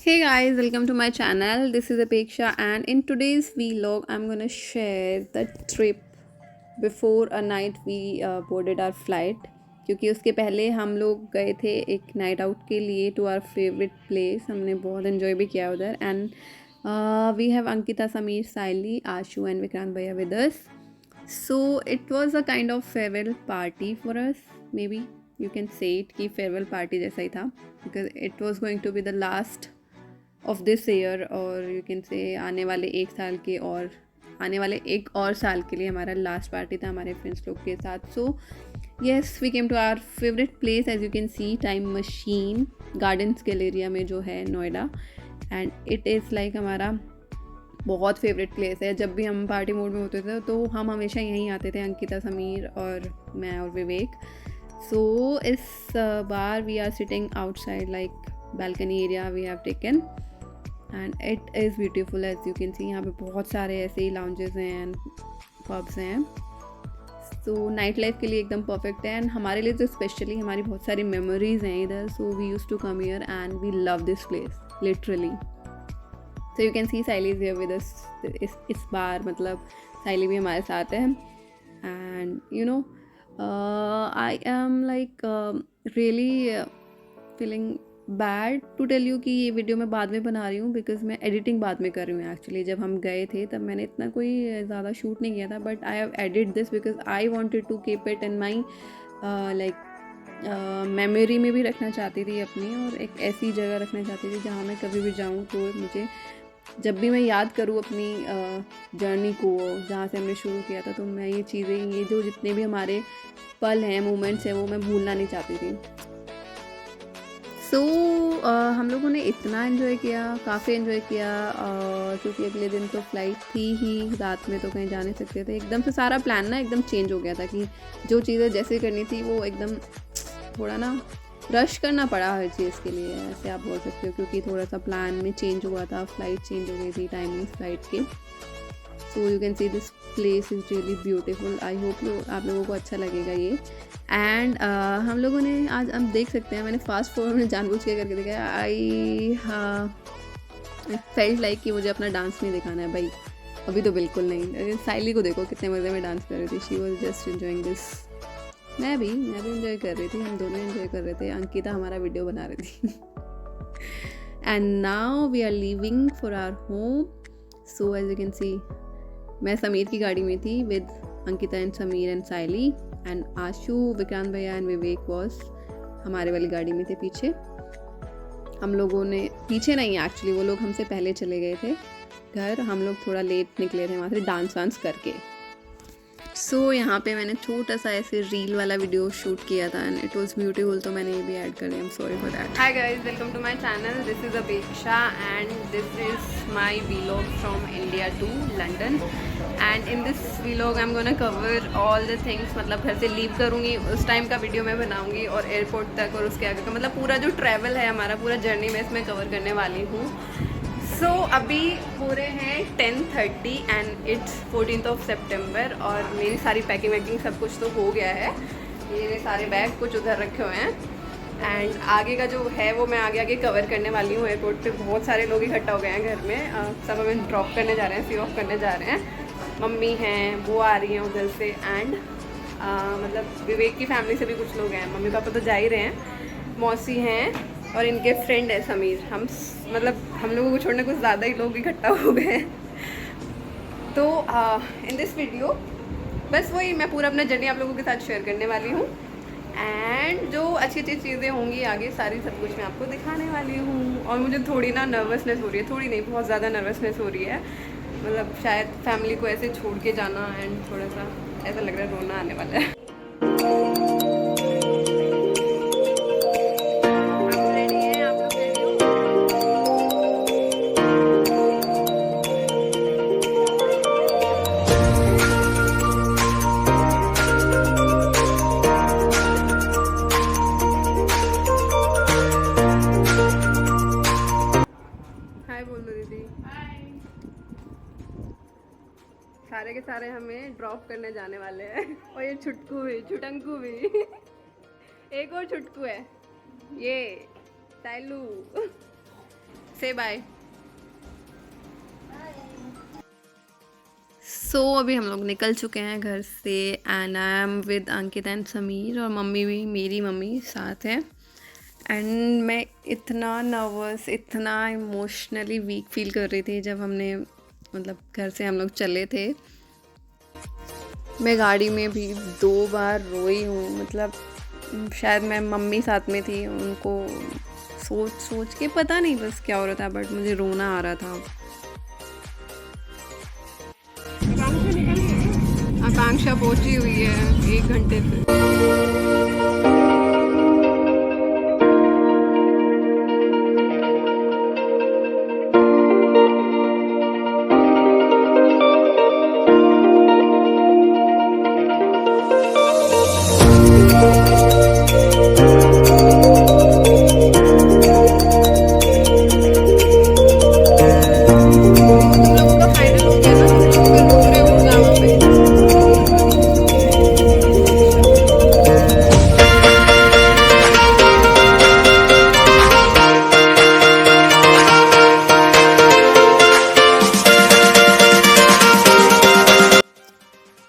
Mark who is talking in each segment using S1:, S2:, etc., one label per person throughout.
S1: Hey guys, welcome to my channel. This is Apeksha, and in today's vlog, I'm gonna share the trip before a night we boarded our flight. क्योंकि उसके पहले हम लोग गए थे एक night out के लिए टू आवर फेवरेट प्लेस. हमने बहुत इन्जॉय भी किया उधर. And we have Ankita, Sameer, Saili, Ashu and Vikrant भैया with us. So it was a kind of farewell party for us. Maybe you can say it कि farewell party जैसा ही था, because it was going to be the last of this year, और you can say आने वाले एक साल के और आने वाले एक और साल के लिए हमारा लास्ट पार्टी था हमारे फ्रेंड्स लोग के साथ. So yes, we came to our favourite place. As you can see, Time Machine Gardens Galleria में जो है Noida. And it is like हमारा बहुत फेवरेट प्लेस है. जब भी हम पार्टी मूड में होते थे तो हम हमेशा यहीं आते थे, अंकिता, समीर और मैं और विवेक. सो इस बार we are sitting outside, like balcony area we have taken, and it is beautiful. as you can see, यहाँ पे बहुत सारे ऐसे ही lounges हैं and pubs हैं. so नाइट लाइफ के लिए एकदम परफेक्ट है. एंड हमारे लिए तो स्पेशली हमारी बहुत सारी मेमोरीज हैं इधर. So we use to come here and we love this place literally. So you can see Saili is here with us. इस बार मतलब साइली भी हमारे साथ है. And you know, I am like really feeling bad to tell you कि ये video मैं बाद में बना रही हूँ, बिकॉज मैं एडिटिंग बाद में कर रही हूँ. एक्चुअली जब हम गए थे तब मैंने इतना कोई ज़्यादा शूट नहीं किया था, but I have edit this because I wanted to keep it in my like memory में भी रखना चाहती थी अपनी, और एक ऐसी जगह रखना चाहती थी जहाँ मैं कभी भी जाऊँ तो मुझे जब भी मैं याद करूँ अपनी जर्नी को जहाँ से हमने शुरू किया था, तो मैं ये चीज़ें, ये जो जितने भी हमारे पल हैं, मोमेंट्स हैं, वो मैं भूलना नहीं चाहती थी. सो हम लोगों ने इतना इन्जॉय किया, काफ़ी इन्जॉय किया. क्योंकि अगले दिन तो फ्लाइट थी ही, रात में तो कहीं जा नहीं सकते थे. एकदम से सारा प्लान ना एकदम चेंज हो गया था कि जो चीज़ें जैसे करनी थी वो एकदम थोड़ा ना रश करना पड़ा हर चीज़ के लिए, ऐसे आप बोल सकते हो. क्योंकि थोड़ा सा प्लान में चेंज हुआ था, फ्लाइट चेंज हो गई थी, टाइमिंग फ्लाइट के. सो you can see this place is really beautiful. I hope आप लोगों को अच्छा लगेगा ये. एंड हम लोगों ने आज हम देख सकते हैं, मैंने फास्ट फॉरवर्ड में जानबूझ के करके देखा. आई फेल्ट लाइक कि मुझे अपना डांस नहीं दिखाना है भाई, अभी तो बिल्कुल नहीं. साइली को देखो कितने मज़े में डांस कर रही थी. She was just enjoying this. मैं भी इन्जॉय कर रही थी, हम दोनों इन्जॉय कर रहे थे. अंकिता हमारा वीडियो बना रही थी. And now we are leaving for our home. So as you can see, मैं समीर की गाड़ी में थी with Ankita and Sameer and Saili, and Ashu, Vikrant भैया एंड विवेक वॉज हमारे वाली गाड़ी में थे पीछे. हम लोगों ने पीछे नहीं, एक्चुअली वो लोग हमसे पहले चले गए थे घर. हम लोग थोड़ा लेट निकले थे वहाँ से डांस वांस करके. सो यहाँ पे मैंने छोटा सा ऐसे रील वाला वीडियो शूट किया था एंड इट वाज ब्यूटीफुल, तो मैंने ये भी ऐड कर दिया. I am sorry for that. Hi guys, welcome to my channel. This is Apeksha and this is my vlog from India to London. And in this vlog I am gonna cover all the things. मतलब घर से leave करूँगी उस time का video मैं बनाऊँगी, और airport तक और उसके आगे का मतलब पूरा जो ट्रैवल है हमारा, पूरा जर्नी में इसमें कवर करने वाली हूँ. सो अभी हो रहे हैं 10:30 एंड इट्स 14th September, और मेरी सारी पैकिंग वैकिंग सब कुछ तो हो गया है. ये मेरे सारे बैग कुछ उधर रखे हुए हैं. एंड आगे का जो है वो मैं आगे आगे कवर करने वाली हूँ. एयरपोर्ट पे बहुत सारे लोग इकट्ठा हो गए हैं घर में. सब हमें ड्रॉप करने जा रहे हैं, सी ऑफ करने जा रहे हैं. मम्मी हैं, वो आ रही हैं उधर से. एंड मतलब विवेक की फैमिली से भी कुछ लोग हैं. मम्मी पापा तो जा ही रहे हैं, मौसी हैं और इनके फ्रेंड है समीर. मतलब हम लोगों को छोड़ने कुछ ज़्यादा ही लोग इकट्ठा हो गए हैं. तो इन दिस वीडियो बस वही मैं पूरा अपना जर्नी आप लोगों के साथ शेयर करने वाली हूँ. एंड जो अच्छी अच्छी चीज़ें होंगी आगे, सारी सब कुछ मैं आपको दिखाने वाली हूँ. और मुझे थोड़ी ना नर्वसनेस हो रही है, थोड़ी नहीं बहुत ज़्यादा नर्वसनेस हो रही है. मतलब शायद फैमिली को ऐसे छोड़ के जाना, एंड थोड़ा सा ऐसा लग रहा है रोना आने वाला है. सारे के सारे हमें ड्रॉप करने जाने वाले हैं. और ये छुटकू भी, छुटंकू भी. एक और छुटकू है, ये साइलू. से बाय। सो अभी हम लोग निकल चुके हैं घर से and I am with Ankit and Sameer, और मम्मी भी, मेरी मम्मी साथ है। एंड मैं इतना नर्वस, इतना इमोशनली वीक फील कर रही थी जब हमने मतलब घर से हम लोग चले थे। मैं गाड़ी में भी 2 बार रोई हूँ, मतलब शायद मैं मम्मी साथ में थी, उनको सोच सोच के पता नहीं बस क्या हो रहा था, बट मुझे रोना आ रहा था। आकांक्षा पहुंची हुई है 1 घंटे से।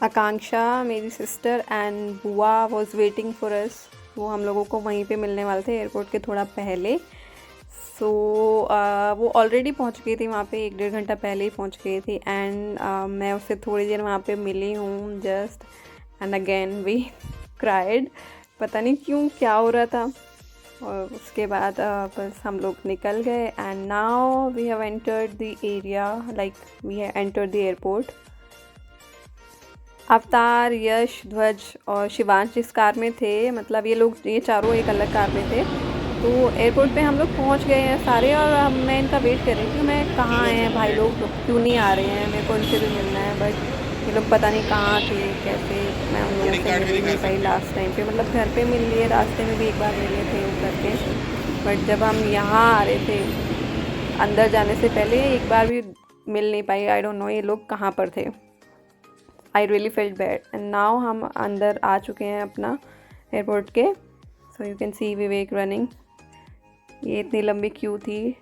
S1: आकांक्षा, मेरी सिस्टर एंड बुआ वॉज वेटिंग फॉर अस। वो हम लोगों को वहीं पे मिलने वाले थे एयरपोर्ट के थोड़ा पहले। सो वो ऑलरेडी पहुंच गई थी वहाँ पे, 1-1.5 घंटा पहले ही पहुंच गई थी। एंड मैं उससे थोड़ी देर वहाँ पे मिली हूँ just, and again we cried. पता नहीं क्यों, क्या हो रहा था। और उसके बाद बस हम लोग निकल गए and now we have entered the area, like we have entered the airport. Avatar, Yash, ध्वज और शिवांश इस कार में थे, मतलब ये चारों एक अलग कार में थे। तो एयरपोर्ट पे हम लोग पहुंच गए हैं सारे, और मैं इनका वेट कर रही थी कि मैं कहाँ आए हैं भाई लोग, क्यों नहीं आ रहे हैं, मेरे को उनसे भी मिलना है। बट ये लोग पता नहीं कहाँ थे, कैसे, मैं उन लोगों से मिल नहीं पाई लास्ट टाइम पे। मतलब घर पे मिल लिए, रास्ते में भी एक बार मिले थे उतर के, बट जब हम यहाँ आ रहे थे अंदर जाने से पहले एक बार भी मिल नहीं पाई। आई डोंट नो ये लोग कहाँ पर थे। I really felt bad. And now हम अंदर आ चुके हैं अपना एयरपोर्ट के। सो you can C Vivek running. ये इतनी लंबी क्यू थी।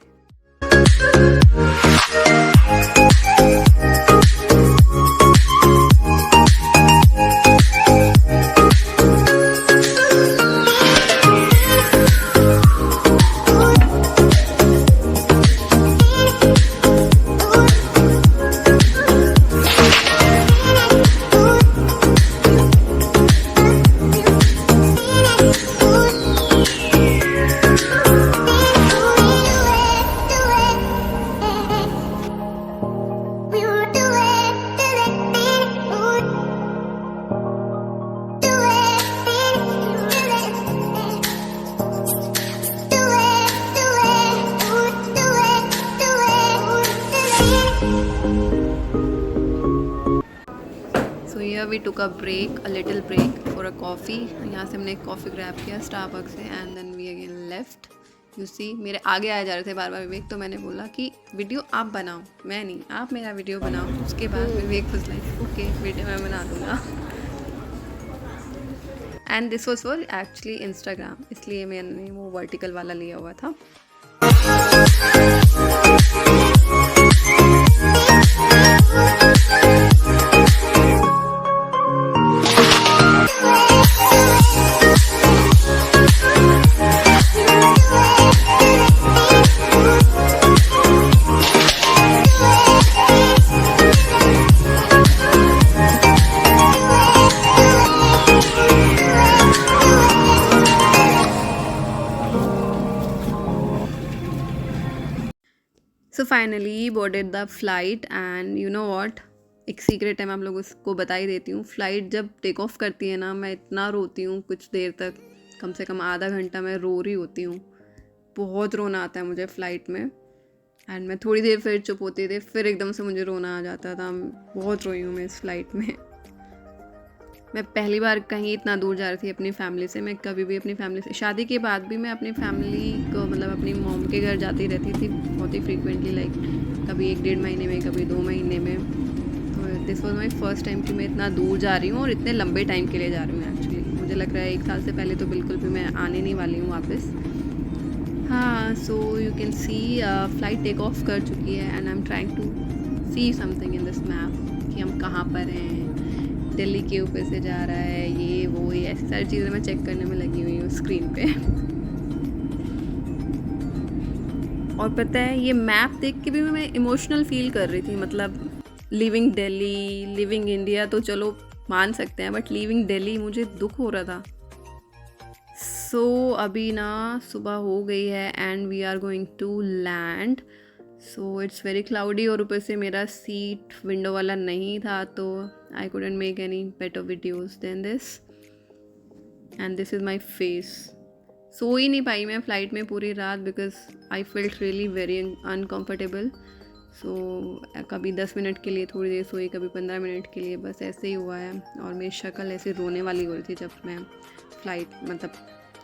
S1: We took a break, a little break for a coffee. यहाँ से हमने एक कॉफ़ी ग्रैब किया स्टारबक्स से, and then we again left. You see, मेरे आगे आए जा रहे थे बार बार विवेक, तो मैंने बोला कि वीडियो आप बनाओ, मैं नहीं, आप मेरा वीडियो बनाओ। उसके बाद विवेक वाज लाइक ओके वीडियो मैं बना दूँगा। And this was for actually Instagram, इसलिए मैंने वो वर्टिकल वाला लिया हुआ था। So finally boarded the flight, and you know what, एक सीक्रेट है, मैं आप लोगों को बता ही देती हूँ। फ़्लाइट जब टेक ऑफ करती है ना, मैं इतना रोती हूँ कुछ देर तक, कम से कम आधा घंटा मैं रो रही होती हूँ। बहुत रोना आता है मुझे फ़्लाइट में। एंड मैं थोड़ी देर फिर चुप होती थी, फिर एकदम से मुझे रोना आ जाता था। बहुत रोई हूँ मैं इस फ़्लाइट में। मैं पहली बार कहीं इतना दूर जा रही थी अपनी फैमिली से। मैं कभी भी अपनी फैमिली से, शादी के बाद भी मैं अपनी फैमिली को, मतलब अपनी मॉम के घर जाती रहती थी बहुत ही फ्रीक्वेंटली, लाइक कभी 1-1.5 महीने में, कभी 2 महीने में। तो this was my first time कि मैं इतना दूर जा रही हूँ और इतने लंबे टाइम के लिए जा रही हूँ। एक्चुअली मुझे लग रहा है 1 साल से पहले तो बिल्कुल भी मैं आने नहीं वाली हूँ वापस। हाँ, so you can see flight take off कर चुकी है and I am trying to see something in this map कि हम कहाँ पर हैं, दिल्ली के ऊपर से जा रहा है, ये वो ये ऐसी सारी चीज़ें मैं चेक करने में लगी हुई हूँ स्क्रीन पे। और पता है ये मैप देख के भी मैं इमोशनल फील कर रही थी, मतलब लिविंग दिल्ली, लिविंग इंडिया तो चलो मान सकते हैं, बट लिविंग दिल्ली मुझे दुख हो रहा था। सो अभी ना सुबह हो गई है and we are going to land. So it's very cloudy और ऊपर से मेरा सीट विंडो वाला नहीं था, तो I couldn't make any better videos than this and this is my face. सो ही नहीं पाई मैं फ़्लाइट में पूरी रात because I felt really very uncomfortable. So कभी 10 मिनट के लिए थोड़ी देर सोई, कभी 15 मिनट के लिए, बस ऐसे ही हुआ है। और मेरी शक्ल ऐसे रोने वाली हो रही थी जब मैं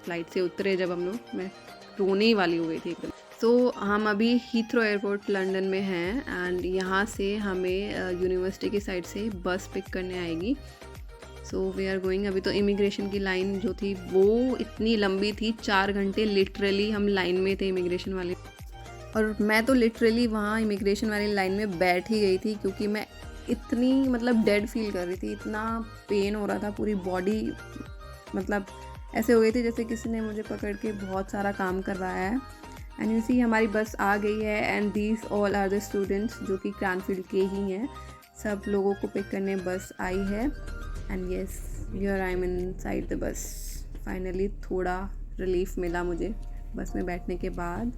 S1: फ़्लाइट से उतरे, जब हम लोग, मैं रोने ही वाली हो गई थी एकदम। सो हम अभी हीथ्रो एयरपोर्ट लंदन में हैं एंड यहाँ से हमें यूनिवर्सिटी की साइड से बस पिक करने आएगी। So we are going. अभी तो इमिग्रेशन की लाइन जो थी वो इतनी लंबी थी, 4 घंटे लिटरली हम लाइन में थे इमिग्रेशन वाले। और मैं तो लिटरली वहाँ इमिग्रेशन वाली लाइन में बैठ ही गई थी क्योंकि मैं इतनी मतलब डेड फील कर रही थी, इतना पेन हो रहा था पूरी बॉडी, मतलब ऐसे हो गई थी जैसे किसी ने मुझे पकड़ के बहुत सारा काम करवाया है। एंड यू सी हमारी बस आ गई है and these all are the students जो कि क्रैनफील्ड के ही हैं। सब लोगों को पिक करने बस आई है and yes here I am inside the bus. Finally थोड़ा रिलीफ मिला मुझे बस में बैठने के बाद,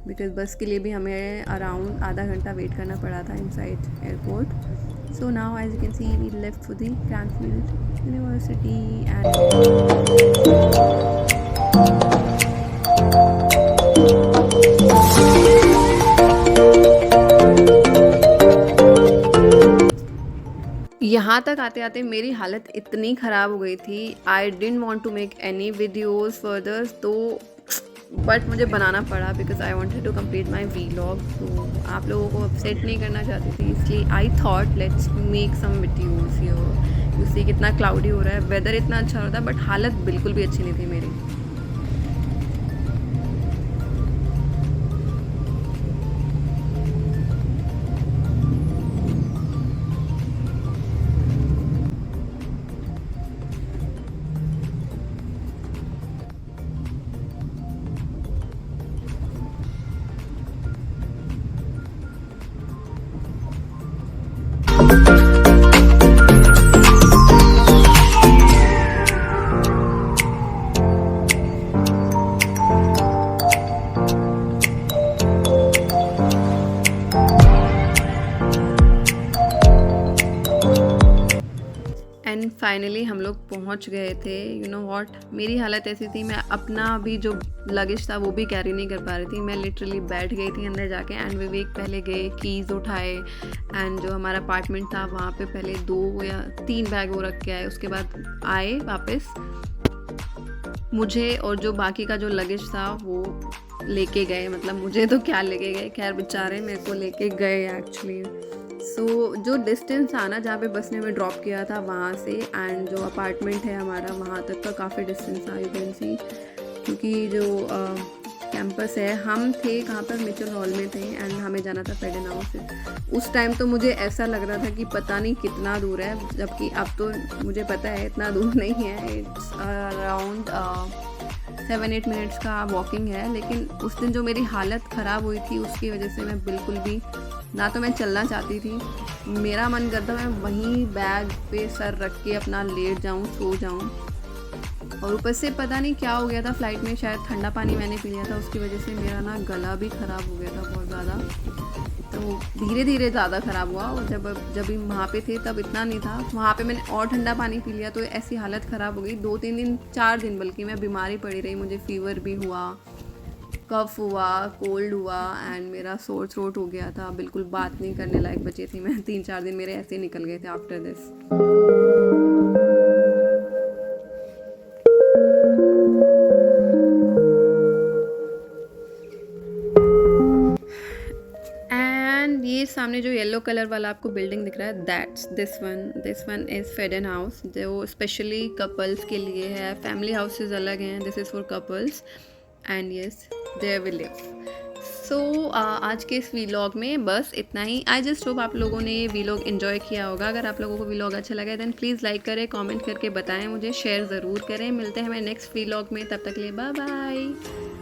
S1: बिकॉज बस के लिए भी हमें अराउंड आधा घंटा वेट करना पड़ा था inside airport. So now as you can see we left for the Cranfield University यहाँ तक आते आते मेरी हालत इतनी ख़राब हो गई थी, I didn't want to make any videos further, तो बट मुझे बनाना पड़ा because I wanted to complete my vlog. तो आप लोगों को अपसेट नहीं करना चाहती थी, इसलिए I thought let's make some videos here. You see कितना क्लाउडी हो रहा है, वेदर इतना अच्छा हो रहा था, बट हालत बिल्कुल भी अच्छी नहीं थी मेरी। एंड फाइनली हम लोग पहुंच गए थे। यू नो व्हाट, मेरी हालत ऐसी थी, मैं अपना भी जो लगेज था वो भी कैरी नहीं कर पा रही थी। मैं लिटरली बैठ गई थी अंदर जाके एंड विवेक पहले गए, कीज़ उठाए एंड जो हमारा अपार्टमेंट था वहाँ पे पहले 2 या 3 बैग वो रख के आए, उसके बाद आए वापस मुझे और जो बाकी का जो लगेज था वो लेके गए। मतलब मुझे तो क्या लेके गए, खैर बेचारे मेरे को लेके गए एक्चुअली। सो जो डिस्टेंस था ना जहाँ पे बस ने हमें ड्रॉप किया था वहाँ से एंड जो अपार्टमेंट है हमारा वहाँ तक का काफ़ी डिस्टेंस था, यू कैन सी। क्योंकि जो कैंपस है, हम थे कहाँ पर, मिचल हॉल में थे एंड हमें जाना था पेडेनाउ से। उस टाइम तो मुझे ऐसा लग रहा था कि पता नहीं कितना दूर है, जबकि अब तो मुझे पता है इतना दूर नहीं है, इट्स अराउंड 7-8 मिनट्स का वॉकिंग है। लेकिन उस दिन जो मेरी हालत ख़राब हुई थी उसकी वजह से मैं बिल्कुल भी, ना तो मैं चलना चाहती थी, मेरा मन करता मैं वहीं बैग पे सर रख के अपना लेट जाऊं, सो जाऊं। और ऊपर से पता नहीं क्या हो गया था फ़्लाइट में, शायद ठंडा पानी मैंने पी लिया था, उसकी वजह से मेरा ना गला भी ख़राब हो गया था बहुत ज़्यादा। तो धीरे धीरे ज़्यादा ख़राब हुआ और जब भी वहाँ पे थे तब इतना नहीं था, वहाँ पे मैंने और ठंडा पानी पी लिया तो ऐसी हालत ख़राब हो गई। 2-3 दिन 4 दिन बल्कि मैं बीमारी पड़ी रही, मुझे फीवर भी हुआ, कफ हुआ, कोल्ड हुआ एंड मेरा सोर थ्रोट हो गया था, बिल्कुल बात नहीं करने लायक बची थी मैं। 3-4 दिन मेरे ऐसे निकल गए थे आफ्टर दिस। एंड ये सामने जो येलो कलर वाला आपको बिल्डिंग दिख रहा है, that's this one is Fedden house, जो स्पेशली कपल्स के लिए है। फैमिली हाउसेज अलग हैं, this is for couples. And yes there we live. सो आज के इस वीलॉग में बस इतना ही। आई जस्ट होप आप लोगों ने ये वीलॉग एंजॉय किया होगा। अगर आप लोगों को वीलॉग अच्छा लगा देन प्लीज़ लाइक करें, कमेंट करके बताएं मुझे, शेयर ज़रूर करें। मिलते हैं हमें नेक्स्ट वीलॉग में, तब तक के लिए बाय बाय।